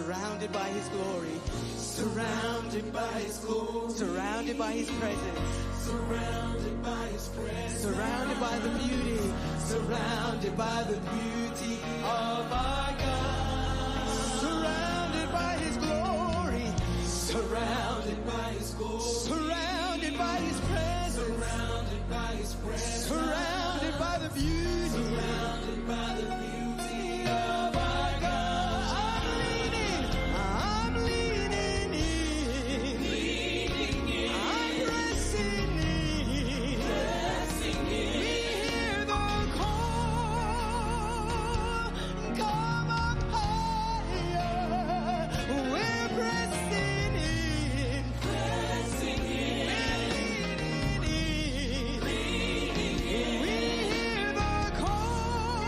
surrounded by his glory, surrounded by his glory, surrounded by his presence, surrounded by his presence, surrounded by the beauty, surrounded by the beauty of our God, surrounded by his glory, surrounded by his glory, surrounded by his presence, surrounded by his presence, surrounded by the beauty, surrounded by the beauty of our God. I'm leaning in, I'm pressing in, we hear the call, come up higher, we're pressing in, leaning in, we hear the call,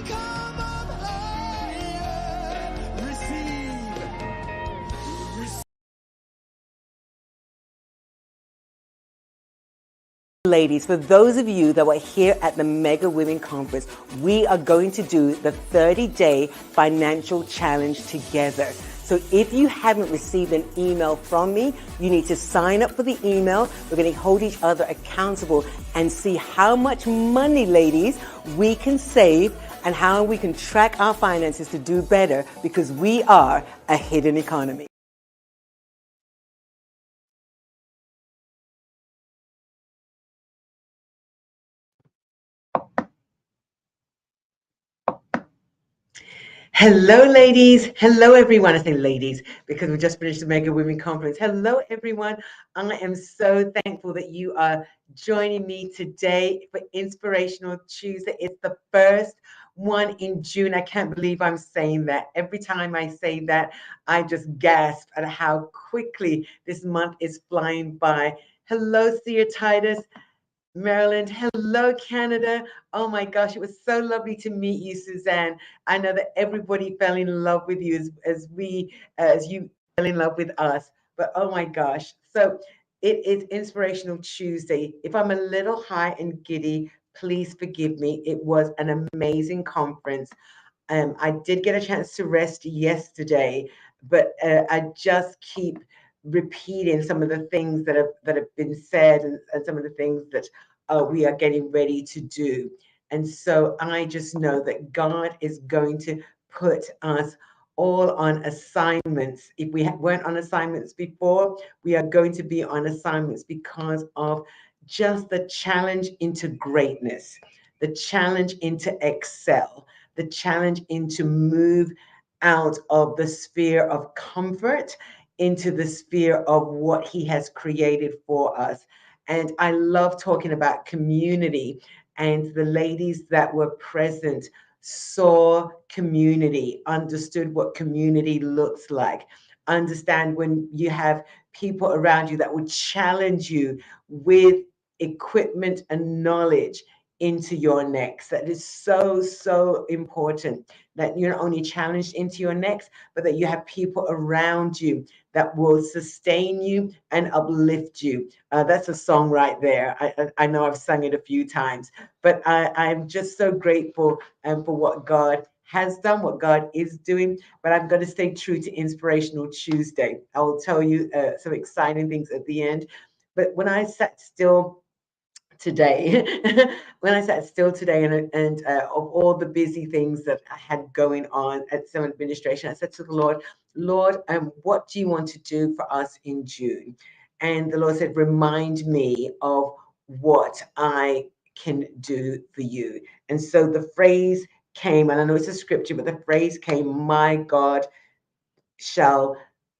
come up higher, receive. Ladies, for those of you that were here at the Mega Women Conference, we are going to do the 30-day financial challenge together. So if you haven't received an email from me, you need to sign up for the email. We're going to hold each other accountable and see how much money, ladies, we can save and how we can track our finances to do better, because we are a hidden economy. Hello, ladies. Hello, everyone. I say ladies because we just finished the Mega Women Conference. Hello, everyone. I am so thankful that you are joining me today for Inspirational Tuesday. It's the first one in June. I can't believe I'm saying that. Every time I say that, I just gasp at how quickly this month is flying by. Hello, Seer Titus. Maryland. Hello, Canada. Oh my gosh, it was so lovely to meet you, Suzanne. I know that everybody fell in love with you as you fell in love with us. But oh my gosh. So it is Inspirational Tuesday. If I'm a little high and giddy, please forgive me. It was an amazing conference. I did get a chance to rest yesterday, but I just keep repeating some of the things that have been said, and some of the things that we are getting ready to do. And so I just know that God is going to put us all on assignments. If we weren't on assignments before, we are going to be on assignments because of just the challenge into greatness, the challenge into excel, the challenge into move out of the sphere of comfort into the sphere of what he has created for us. And I love talking about community, and the ladies that were present saw community, understood what community looks like, understand when you have people around you that will challenge you with equipment and knowledge into your next. That is so, so important, that you're not only challenged into your next, but that you have people around you that will sustain you and uplift you. That's a song right there. I know I've sung it a few times, but I'm just so grateful for what God has done, what God is doing. But I'm going to stay true to Inspirational Tuesday. I will tell you some exciting things at the end. But when I sat still today, and of all the busy things that I had going on at some administration, I said to the Lord, what do you want to do for us in June? And the Lord said, remind me of what I can do for you. And so the phrase came, and I know it's a scripture, but the phrase came, my God shall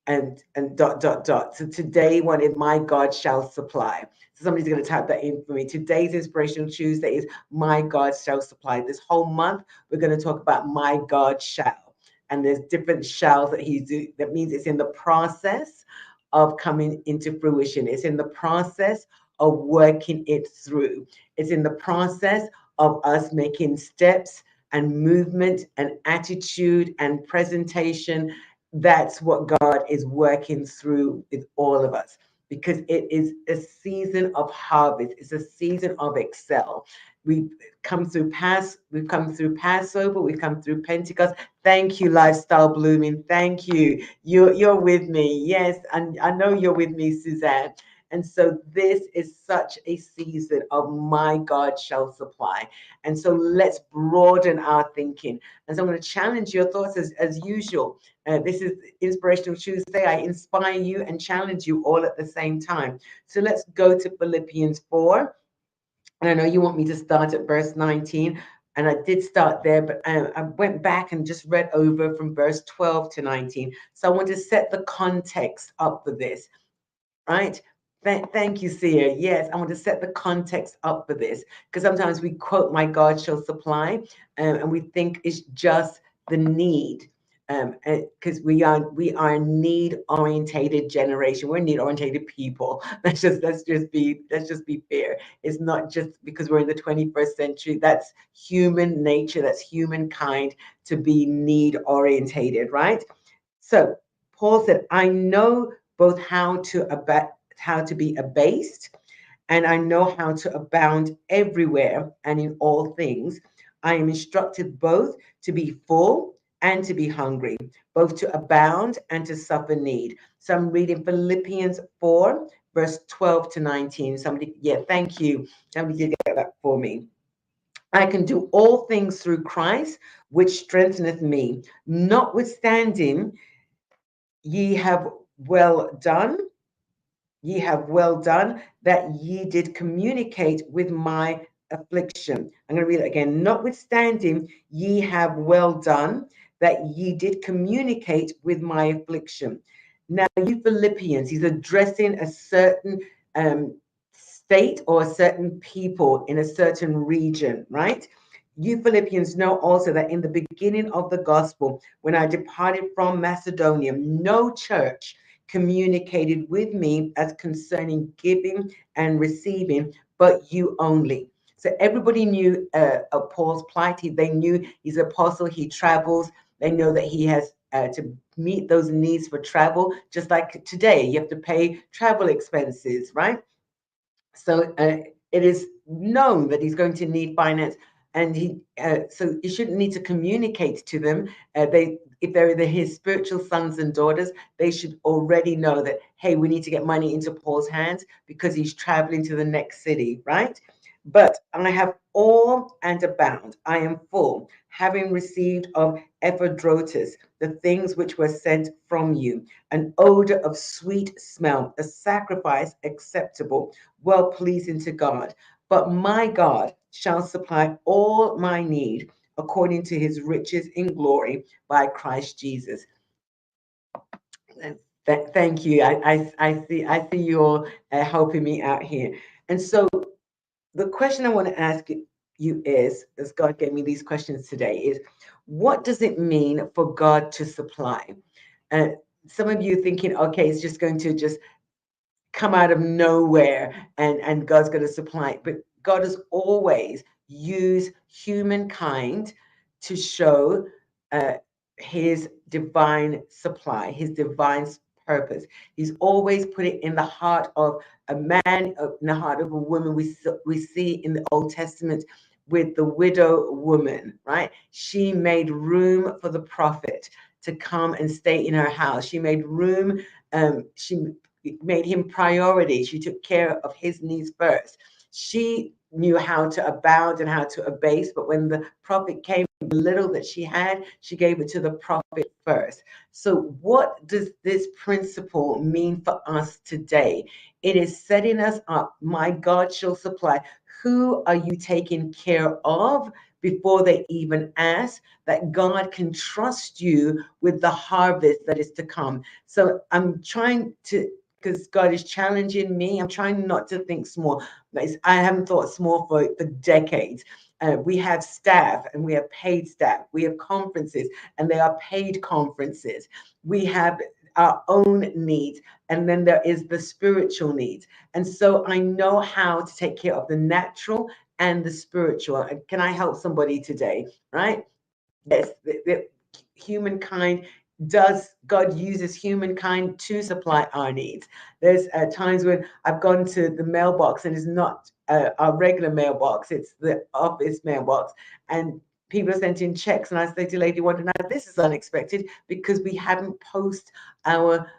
and dot dot dot. So today one is my God shall supply. So somebody's going to type that in for me. Today's Inspirational Tuesday is my God shall supply. This whole month we're going to talk about my God shall, and there's different shalls that he's do. That means it's in the process of coming into fruition. It's in the process of working it through. It's in the process of us making steps and movement and attitude and presentation. That's what God is working through with all of us. because it is a season of harvest. It's a season of excel. We've we've come through Passover, we've come through Pentecost. Thank you, Lifestyle Blooming. Thank you. You're with me. Yes, and I know you're with me, Suzanne. And so this is such a season of my God shall supply. And so let's broaden our thinking. And so I'm going to challenge your thoughts as usual. This is Inspirational Tuesday. I inspire you and challenge you all at the same time. So let's go to Philippians 4. And I know you want me to start at verse 19. And I did start there, but I went back and just read over from verse 12 to 19. So I want to set the context up for this, right? Thank you, Sia. Yes, I want to set the context up for this because sometimes we quote "My God shall supply," and we think it's just the need, because we are a need orientated generation. We're need orientated people. Let's just be fair. It's not just because we're in the 21st century. That's human nature. That's humankind to be need orientated, right? So Paul said, I know both how to be abased, and I know how to abound everywhere and in all things. I am instructed both to be full and to be hungry, both to abound and to suffer need. So I'm reading Philippians 4, verse 12 to 19. Somebody, yeah, thank you. Somebody did get that for me. I can do all things through Christ, which strengtheneth me. Notwithstanding, ye have well done Ye have well done that ye did communicate with my affliction. I'm going to read it again. Notwithstanding, ye have well done that ye did communicate with my affliction. Now, you Philippians, he's addressing a certain state or a certain people in a certain region, right? You Philippians know also that in the beginning of the gospel, when I departed from Macedonia, no church communicated with me as concerning giving and receiving, but you only. So everybody knew of Paul's plight. They knew he's an apostle. He travels. They know that he has to meet those needs for travel. Just like today, you have to pay travel expenses, right? So it is known that he's going to need finance, and so you shouldn't need to communicate to them. If they're his spiritual sons and daughters, they should already know that, hey, we need to get money into Paul's hands because he's traveling to the next city, right? But I have all and abound. I am full, having received of Epaphroditus the things which were sent from you, an odor of sweet smell, a sacrifice acceptable, well pleasing to God. But my God shall supply all my need according to his riches in glory by Christ Jesus. Thank you. I see you all helping me out here. And so the question I want to ask you is, as God gave me these questions today, is what does it mean for God to supply? Uh, some of you thinking, okay, it's just going to just come out of nowhere and God's going to supply it. But God has always used humankind to show uh, his divine supply, his divine purpose. He's always put it in the heart of a man, in the heart of a woman. We see in the Old Testament with the widow woman, right? She made room for the prophet to come and stay in her house. She made room. She made him priority. She took care of his needs first. She knew how to abound and how to abase, but when the prophet came, the little that she had, she gave it to the prophet first. So what does this principle mean for us today? It is setting us up. My God shall supply. Who are you taking care of before they even ask? That God can trust you with the harvest that is to come. So I'm trying to, because God is challenging me. I'm trying not to think small. I haven't thought small for decades. We have staff and we have paid staff. We have conferences and they are paid conferences. We have our own needs, and then there is the spiritual needs. And so I know how to take care of the natural and the spiritual. Can I help somebody today? Right? Yes, the humankind does God uses humankind to supply our needs. There's times when I've gone to the mailbox and it's not our regular mailbox, it's the office mailbox, and people are sending checks, and I say to Lady Wonder, now this is unexpected because we haven't posted our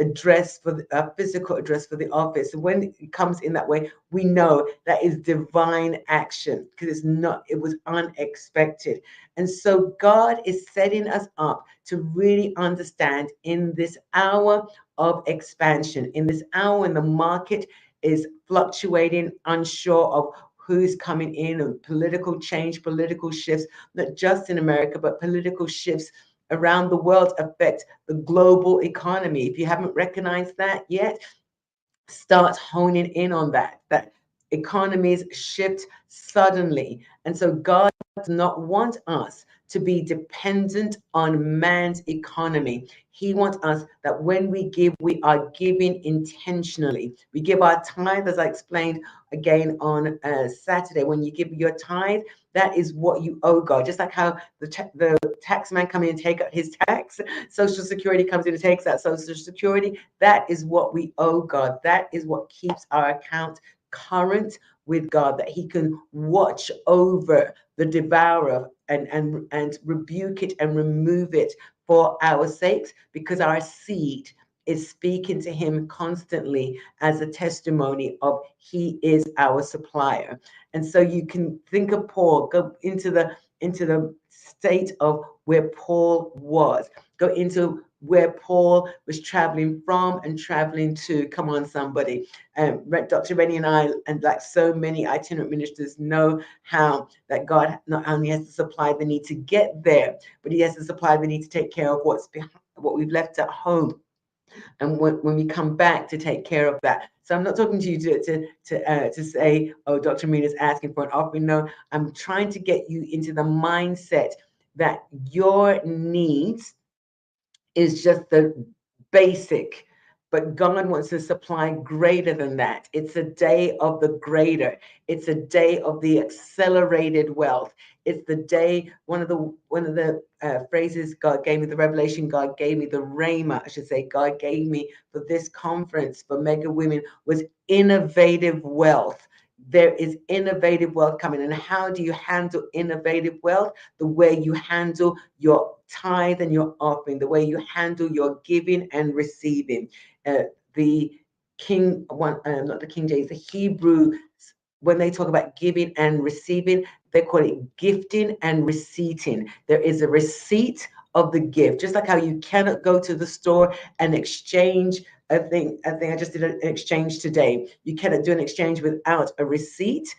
address for our physical address for the office. And when it comes in that way, we know that is divine action because it was unexpected. And so God is setting us up to really understand in this hour of expansion, in this hour when the market is fluctuating, unsure of who's coming in, and political change, political shifts, not just in America, but political shifts around the world affect the global economy. If you haven't recognized that yet, start honing in on that economies shift suddenly. And so God does not want us to be dependent on man's economy. He wants us that when we give, we are giving intentionally. We give our tithe, as I explained again on Saturday. When you give your tithe, that is what you owe God. Just like how the tax man come in and take out his tax, Social Security comes in and takes out Social Security. That is what we owe God. That is what keeps our account current with God, that he can watch over the devourer and rebuke it and remove it for our sakes, because our seed is speaking to him constantly as a testimony of he is our supplier. And so you can think of Paul, go into the state of where Paul was, go into where Paul was traveling from and traveling to. Come on, somebody. Dr. Rennie and I, and like so many itinerant ministers, know how that God not only has to supply the need to get there, but he has to supply the need to take care of what's behind, what we've left at home. And when we come back to take care of that. So I'm not talking to you to say, oh, Dr. Mina's asking for an offering. No, I'm trying to get you into the mindset that your needs is just the basic, but God wants to supply greater than that. It's a day of the greater. It's a day of the accelerated wealth. It's the day, one of the phrases God gave me, the revelation God gave me, the rhema, I should say, God gave me for this conference for Mega Women was innovative wealth. There is innovative wealth coming. And how do you handle innovative wealth? The way you handle your tithe and your offering, the way you handle your giving and receiving. The King, not the King James, the Hebrew, when they talk about giving and receiving, they call it gifting and receipting. There is a receipt of the gift, just like how you cannot go to the store and exchange a thing. I just did an exchange today. You cannot do an exchange without a receipt.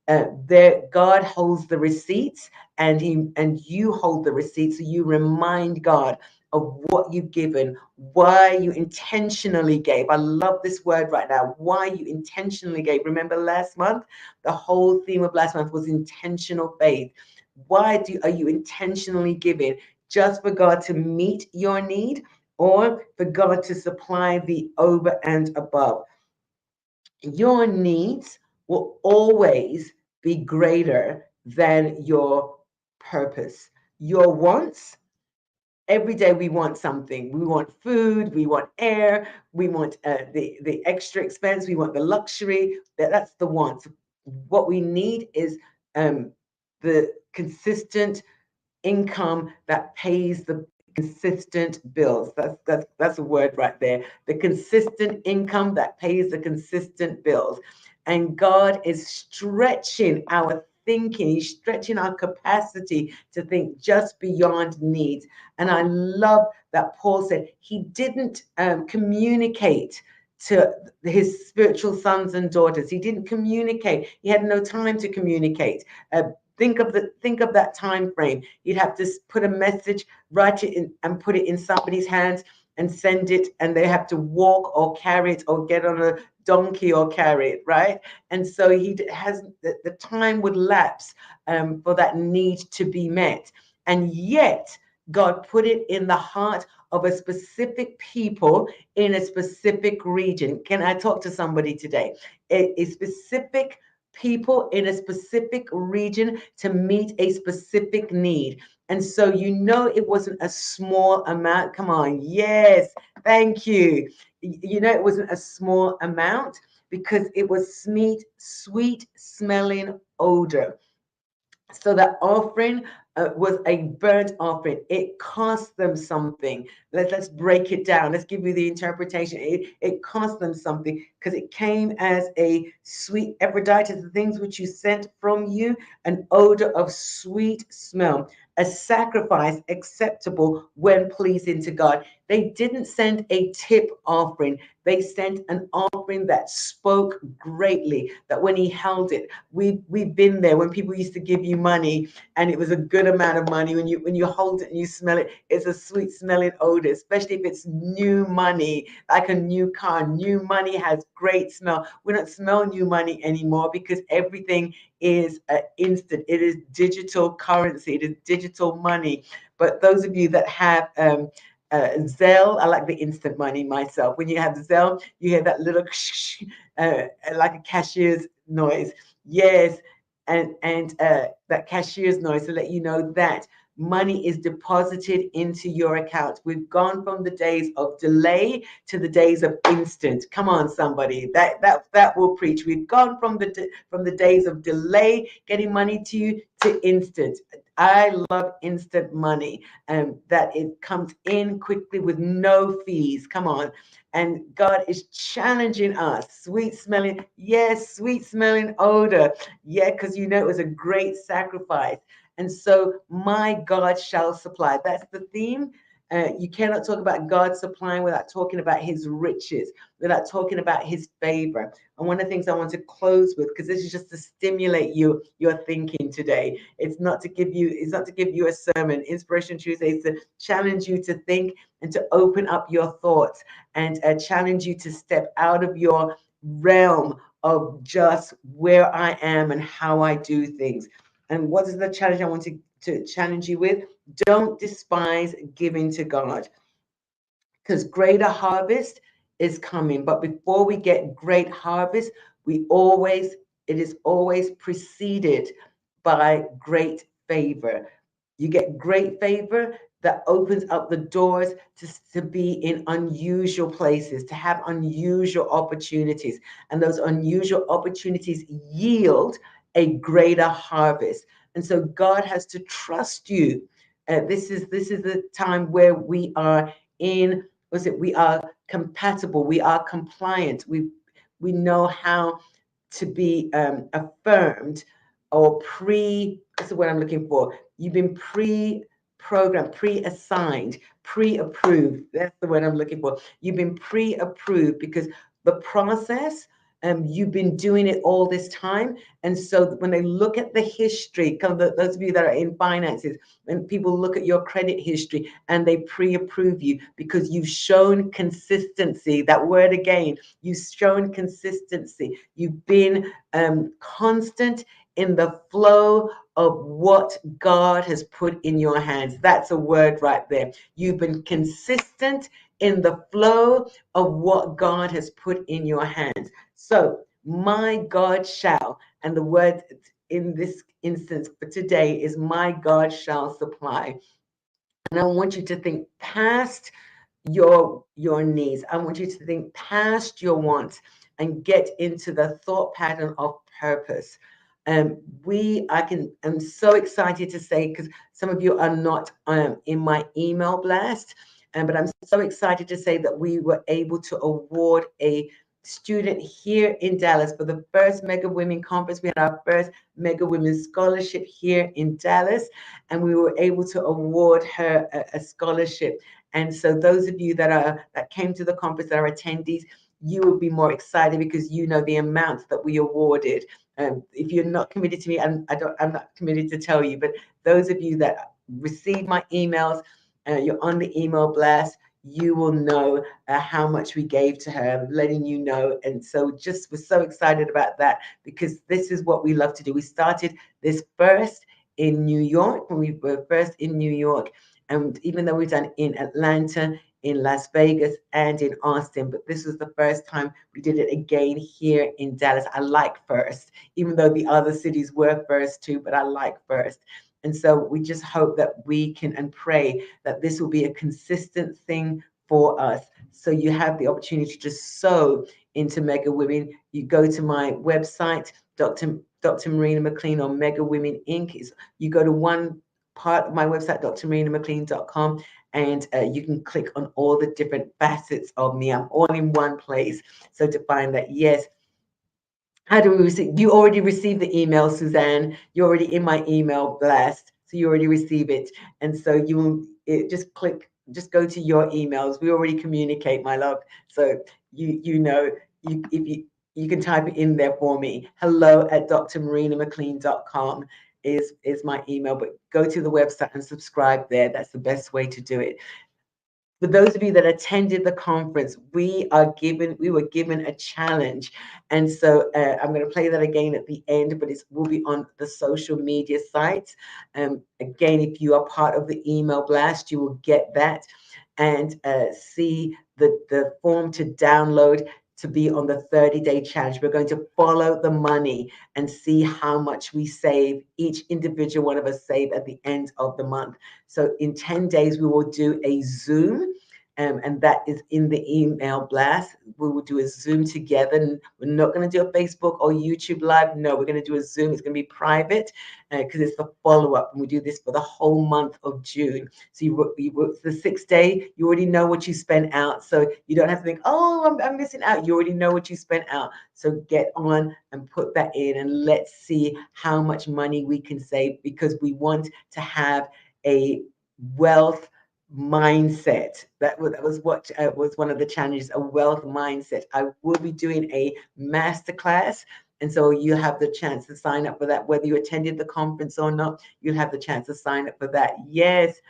There, God holds the receipts, and you hold the receipts. So you remind God of what you've given, why you intentionally gave. I love this word right now. Why you intentionally gave. Remember last month, the whole theme of last month was intentional faith. Why are you intentionally giving? Just for God to meet your need, or for God to supply the over and above? Your needs will always be greater than your purpose. Your wants, every day we want something. We want food, we want air, we want the extra expense, we want the luxury. That's the wants. What we need is the consistent income that pays the consistent bills. That's a word right there. The consistent income that pays the consistent bills. And God is stretching our thinking. He's stretching our capacity to think just beyond needs. And I love that Paul said he didn't communicate to his spiritual sons and daughters. He didn't communicate. He had no time to communicate. Think of that time frame. You'd have to put a message, write it in, and put it in somebody's hands and send it, and they have to walk or carry it or get on a donkey or carry it, right? And so the time would lapse for that need to be met. And yet God put it in the heart of a specific people in a specific region. Can I talk to somebody today? A specific people in a specific region to meet a specific need. And so, it wasn't a small amount. Come on. Yes. Thank you. It wasn't a small amount because it was sweet smelling odor. So the offering was a burnt offering. It cost them something. Let's break it down. Let's give you the interpretation. It cost them something because it came as a sweet Aphrodite, the things which you sent from you, an odor of sweet smell, a sacrifice acceptable when pleasing to God. They didn't send a tip offering. They sent an offering that spoke greatly, that when he held it, we've been there when people used to give you money and it was a good amount of money. When you hold it and you smell it, it's a sweet smelling odor, especially if it's new money, like a new car. New money has great smell. We don't smell new money anymore because everything is instant. It is digital currency. It is digital money. But those of you that have Zelle, I like the instant money myself. When you have Zelle, you hear that little like a cashier's noise. Yes, and that cashier's noise to let you know that money is deposited into your account. We've gone from the days of delay to the days of instant. Come on, somebody, that will preach. We've gone from the days of delay getting money to you to instant. I love instant money, that it comes in quickly with no fees. Come on. And God is challenging us. Sweet smelling, yes, sweet smelling odor. Yeah, because it was a great sacrifice. And so my God shall supply. That's the theme. You cannot talk about God supplying without talking about his riches, without talking about his favor. And one of the things I want to close with, because this is just to stimulate your thinking today. It's not to give you a sermon. Inspiration Tuesday is to challenge you to think and to open up your thoughts and challenge you to step out of your realm of just where I am and how I do things. And what is the challenge I want to challenge you with? Don't despise giving to God, because greater harvest is coming. But before we get great harvest, it is always preceded by great favor. You get great favor that opens up the doors to be in unusual places, to have unusual opportunities. And those unusual opportunities yield a greater harvest. And so God has to trust you. This is the time where we are in, we are compatible, we are compliant, we know how to be affirmed or that's the word I'm looking for. You've been pre-programmed, pre-assigned, pre-approved. That's the word I'm looking for. You've been pre-approved because the process, you've been doing it all this time. And so when they look at the history, those of you that are in finances, and people look at your credit history and they pre-approve you because you've shown consistency. That word again, you've shown consistency. You've been constant in the flow of what God has put in your hands. That's a word right there. You've been consistent in the flow of what God has put in your hands. So my God shall, and the word in this instance for today is my God shall supply. And I want you to think past your needs. I want you to think past your wants and get into the thought pattern of purpose. I'm so excited to say, because some of you are not in my email blast, but I'm so excited to say that we were able to award a student here in Dallas for the first Mega Women Conference. We had our first Mega Women Scholarship here in Dallas, and we were able to award her a scholarship. And so those of you that came to the conference, that are attendees, you will be more excited because you know the amounts that we awarded. If you're not committed to me, I'm not committed to tell you, but those of you that receive my emails, you're on the email blast, you will know how much we gave to her, letting you know. And so we're so excited about that because this is what we love to do. We started this first in New York, when we were first in New York. And even though we've done in Atlanta, in Las Vegas, and in Austin, but this was the first time we did it again here in Dallas. I like first, even though the other cities were first too, but I like first. And so we just hope that we can and pray that this will be a consistent thing for us. So you have the opportunity to sow into Mega Women. You go to my website, Dr. Marina McLean, or Mega Women Inc. You go to one part of my website, drmarinamclean.com, and you can click on all the different facets of me. I'm all in one place. So to find that, yes, how do we receive? You already received the email, Suzanne. You're already in my email blast, so you already receive it. And so just click, just go to your emails. We already communicate, my love. So you know, if you can type it in there for me. hello@drmarinamclean.com is my email, but go to the website and subscribe there. That's the best way to do it. For those of you that attended the conference, we were given a challenge. And so I'm going to play that again at the end, but it will be on the social media sites. Again, if you are part of the email blast, you will get that and see the form to download to be on the 30-day challenge. We're going to follow the money and see how much we save, each individual one of us save at the end of the month. So in 10 days, we will do a Zoom. And that is in the email blast. We will do a Zoom together. And we're not going to do a Facebook or YouTube live. No, we're going to do a Zoom. It's going to be private because it's the follow-up. And we do this for the whole month of June. So it's the 6th day. You already know what you spent out. So you don't have to think, oh, I'm missing out. You already know what you spent out. So get on and put that in. And let's see how much money we can save, because we want to have a wealth mindset. That was what was one of the challenges, a wealth mindset. I will be doing a masterclass, and so you have the chance to sign up for that. Whether you attended the conference or not, you'll have the chance to sign up for that. Yes,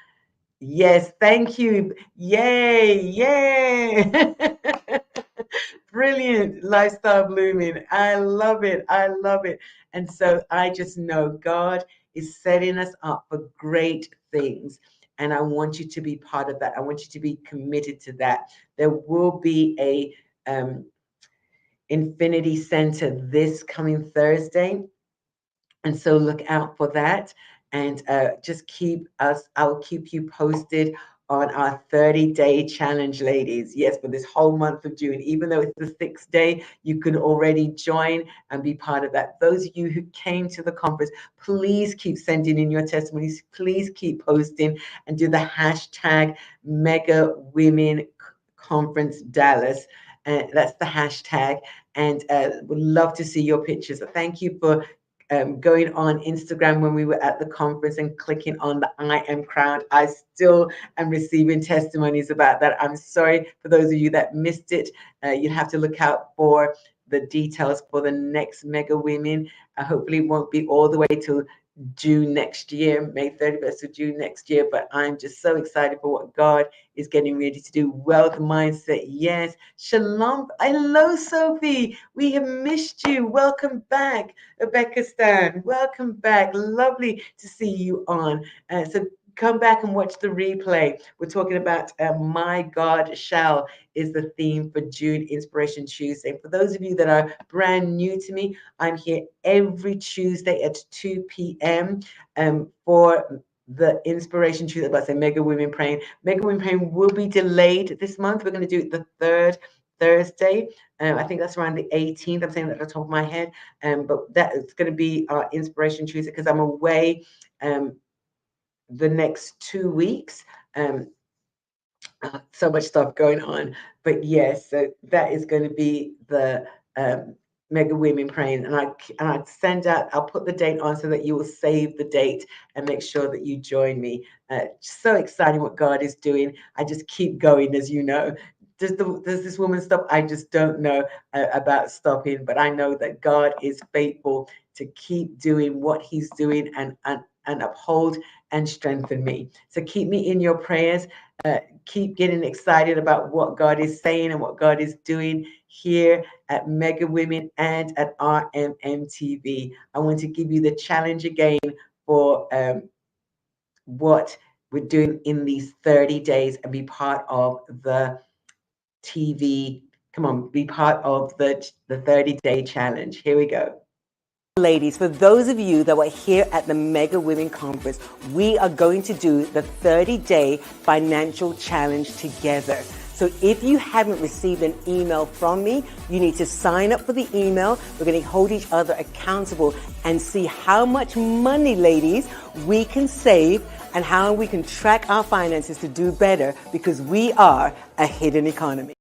thank you. Yay. Brilliant. Lifestyle blooming. I love it. And so I just know God is setting us up for great things. And I want you to be part of that. I want you to be committed to that. There will be a Infinity Center this coming Thursday. And so look out for that. And just I'll keep you posted on our 30-day challenge, ladies. Yes, for this whole month of June. Even though it's the 6th day, you can already join and be part of that. Those of you who came to the conference, please keep sending in your testimonies. Please keep posting and do the hashtag Mega Women Conference Dallas. That's the hashtag. And would love to see your pictures. Thank you for going on Instagram when we were at the conference and clicking on the I am crowned. I still am receiving testimonies about that. I'm sorry for those of you that missed it. You have to look out for the details for the next Mega Women. Hopefully it won't be all the way till June next year, May 31st of June next year, but I'm just so excited for what God is getting ready to do. Wealth mindset, yes. Shalom. Hello, Sophie. We have missed you. Welcome back, Rebecca Stan. Welcome back. Lovely to see you on. So come back and watch the replay. We're talking about My God Shal is the theme for June Inspiration Tuesday. For those of you that are brand new to me, I'm here every Tuesday at 2 p.m. For the Inspiration Tuesday, let's say Mega Women Praying. Mega Women Praying will be delayed this month. We're going to do it the 3rd Thursday. I think that's around the 18th. I'm saying that at the top of my head. But that is going to be our Inspiration Tuesday because I'm away the next 2 weeks. So much stuff going on. But yes, so that is going to be the Mega Women Praying. And I send out, I'll put the date on so that you will save the date and make sure that you join me. So exciting what God is doing. I just keep going, as you know. Does this woman stop? I just don't know about stopping, but I know that God is faithful to keep doing what he's doing and uphold and strengthen me. So keep me in your prayers. Keep getting excited about what God is saying and what God is doing here at Mega Women and at RMMTV. I want to give you the challenge again for what we're doing in these 30 days and be part of the TV. Come on, be part of the 30-day challenge. Here we go. Ladies, for those of you that were here at the Mega Women Conference, we are going to do the 30-day financial challenge together. So if you haven't received an email from me, you need to sign up for the email. We're going to hold each other accountable and see how much money, ladies, we can save and how we can track our finances to do better, because we are a hidden economy.